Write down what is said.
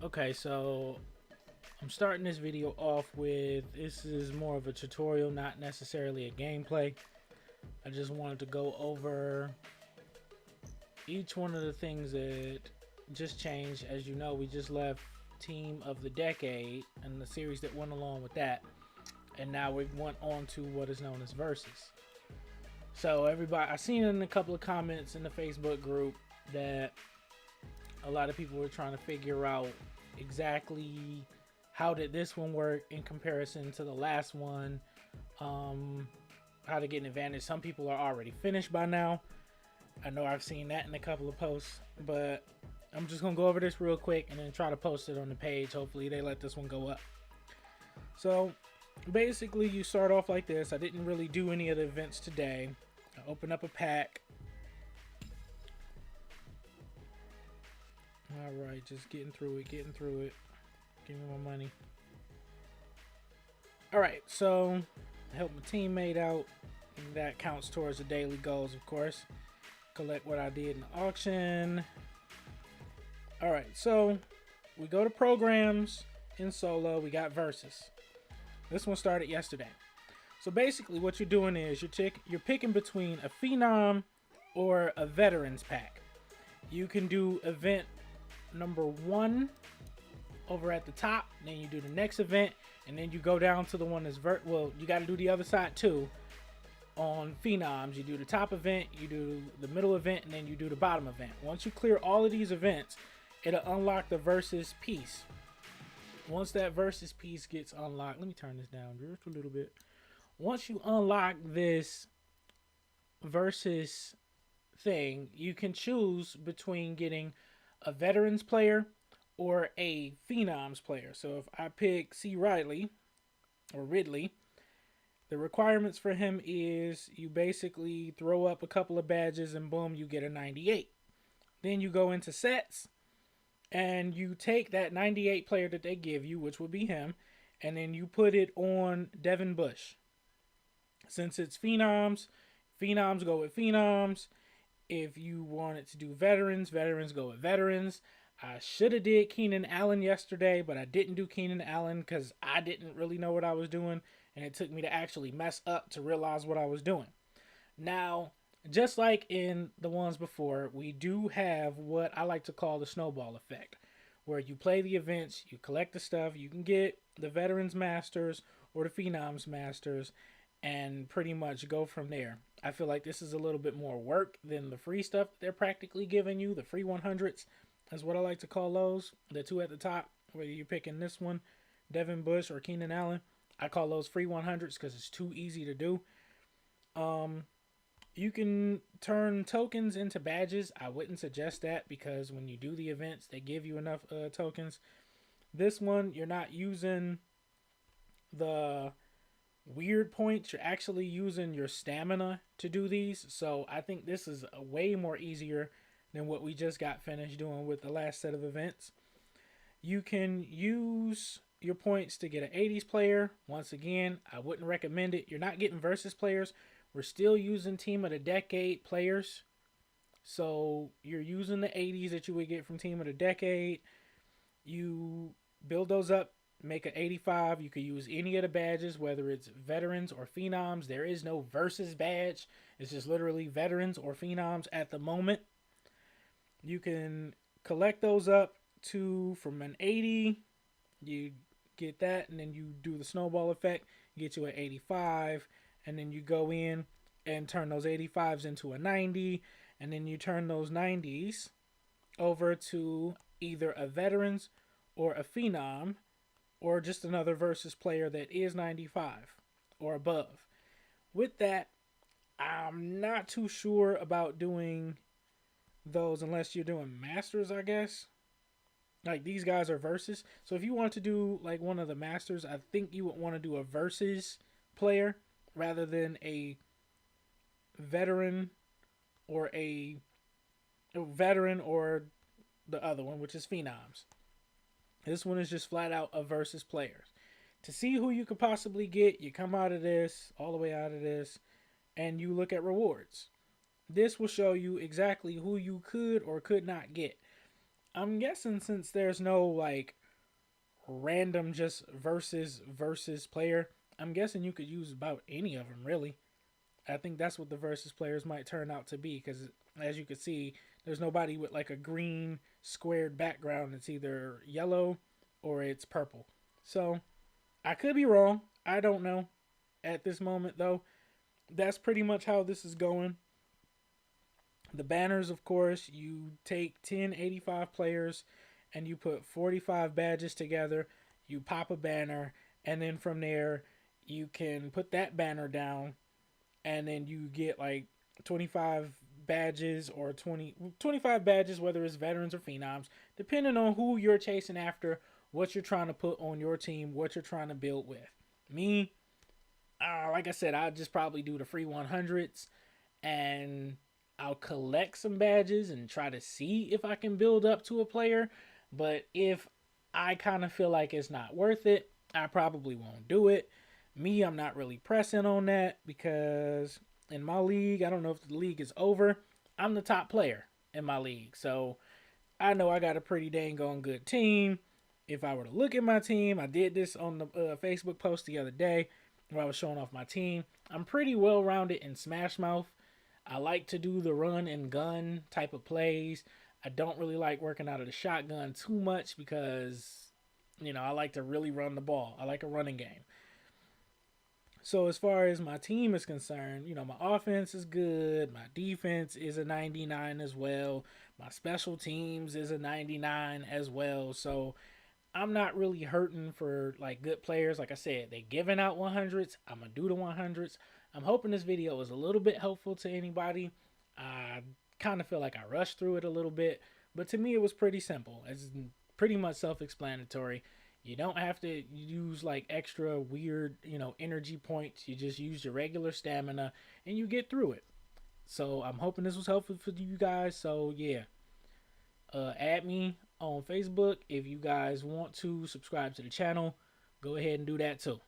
Okay, so I'm starting this video off with this is more of a tutorial, not necessarily a gameplay. I just wanted to go over each one of the things that just changed. As you know, we just left Team of the Decade and the series that went along with that. And now we went on to what is known as Versus. So everybody, I seen in a couple of comments in the Facebook group that a lot of people were trying to figure out exactly how did this one work in comparison to the last one, how to get an advantage. Some people are already finished by now. I know I've seen that in a couple of posts, but I'm just gonna go over this real quick and then try to post it on the page. Hopefully they let this one go up. So basically you start off like this. I didn't really do any of the events today. I open up a pack. Alright, just getting through it. Give me my money. Alright, so help my teammate out. That counts towards the daily goals, of course. Collect what I did in the auction. Alright, so we go to programs in solo. We got versus. This one started yesterday. So basically what you're doing is you're picking between a phenom or a veterans pack. You can do event number 1 over at the top, then you do the next event, and then you go down to the one that's well, you got to do the other side too. On phenoms, you do the top event, you do the middle event, and then you do the bottom event. Once you clear all of these events, it'll unlock the versus piece. Once that versus piece gets unlocked, let me turn this down just a little bit. Once you unlock this versus thing, you can choose between getting a veterans player or a phenoms player. So if I pick C. Riley or Ridley, the requirements for him is you basically throw up a couple of badges and boom, you get a 98. Then you go into sets and you take that 98 player that they give you, which would be him, and then you put it on Devin Bush. Since it's phenoms, phenoms go with phenoms. If you wanted to do veterans, veterans go with veterans. I should have did Keenan Allen yesterday, but I didn't do Keenan Allen because I didn't really know what I was doing, and it took me to actually mess up to realize what I was doing. Now, just like in the ones before, we do have what I like to call the snowball effect, where you play the events, you collect the stuff, you can get the Veterans Masters or the Phenoms Masters, and pretty much go from there. I feel like this is a little bit more work than the free stuff they're practically giving you. The free 100s is what I like to call those. The two at the top, whether you're picking this one, Devin Bush or Keenan Allen, I call those free 100s because it's too easy to do. You can turn tokens into badges. I wouldn't suggest that because when you do the events, they give you enough tokens. This one, you're not using the weird points. You're actually using your stamina to do these. So I think this is a way more easier than what we just got finished doing with the last set of events. You can use your points to get an 80s player. Once again, I wouldn't recommend it. You're not getting versus players. We're still using Team of the Decade players. So you're using the 80s that you would get from Team of the Decade. You build those up, make an 85. You could use any of the badges, whether it's veterans or phenoms. There is no versus badge. It's just literally veterans or phenoms at the moment. You can collect those up to from an 80. You get that, and then you do the snowball effect. Get you an 85, and then you go in and turn those 85s into a 90, and then you turn those 90s over to either a veterans or a phenom or just another versus player that is 95 or above. With that, I'm not too sure about doing those unless you're doing masters, I guess. Like these guys are versus. So if you want to do like one of the masters, I think you would want to do a versus player rather than a veteran or a veteran or the other one, which is phenoms. This one is just flat out a versus players. To see who you could possibly get, you come out of this, all the way out of this, and you look at rewards. This will show you exactly who you could or could not get. I'm guessing since there's no like random just versus player, I'm guessing you could use about any of them really. I think that's what the versus players might turn out to be because as you can see, there's nobody with like a green squared background. It's either yellow or it's purple. So I could be wrong. I don't know at this moment though. That's pretty much how this is going. The banners, of course, you take 10 85 players and you put 45 badges together. You pop a banner, and then from there, you can put that banner down, and then you get like 25 badges or 25 badges, whether it's veterans or phenoms, depending on who you're chasing after, what you're trying to put on your team, what you're trying to build with. Me, like I said, I'll just probably do the free 100s and I'll collect some badges and try to see if I can build up to a player. But if I kind of feel like it's not worth it, I probably won't do it. Me, I'm not really pressing on that because in my league, I don't know if the league is over. I'm the top player in my league. So I know I got a pretty dang on good team. If I were to look at my team, I did this on the Facebook post the other day where I was showing off my team. I'm pretty well rounded in Smash Mouth. I like to do the run and gun type of plays. I don't really like working out of the shotgun too much because, I like to really run the ball. I like a running game. So as far as my team is concerned, my offense is good. My defense is a 99 as well. My special teams is a 99 as well. So I'm not really hurting for like good players. Like I said, they giving out 100s. I'm gonna do the 100s. I'm hoping this video was a little bit helpful to anybody. I kind of feel like I rushed through it a little bit, but to me it was pretty simple. It's pretty much self-explanatory. You don't have to use like extra weird, energy points. You just use your regular stamina and you get through it. So I'm hoping this was helpful for you guys. So yeah, add me on Facebook if you guys want to subscribe to the channel. Go ahead and do that too.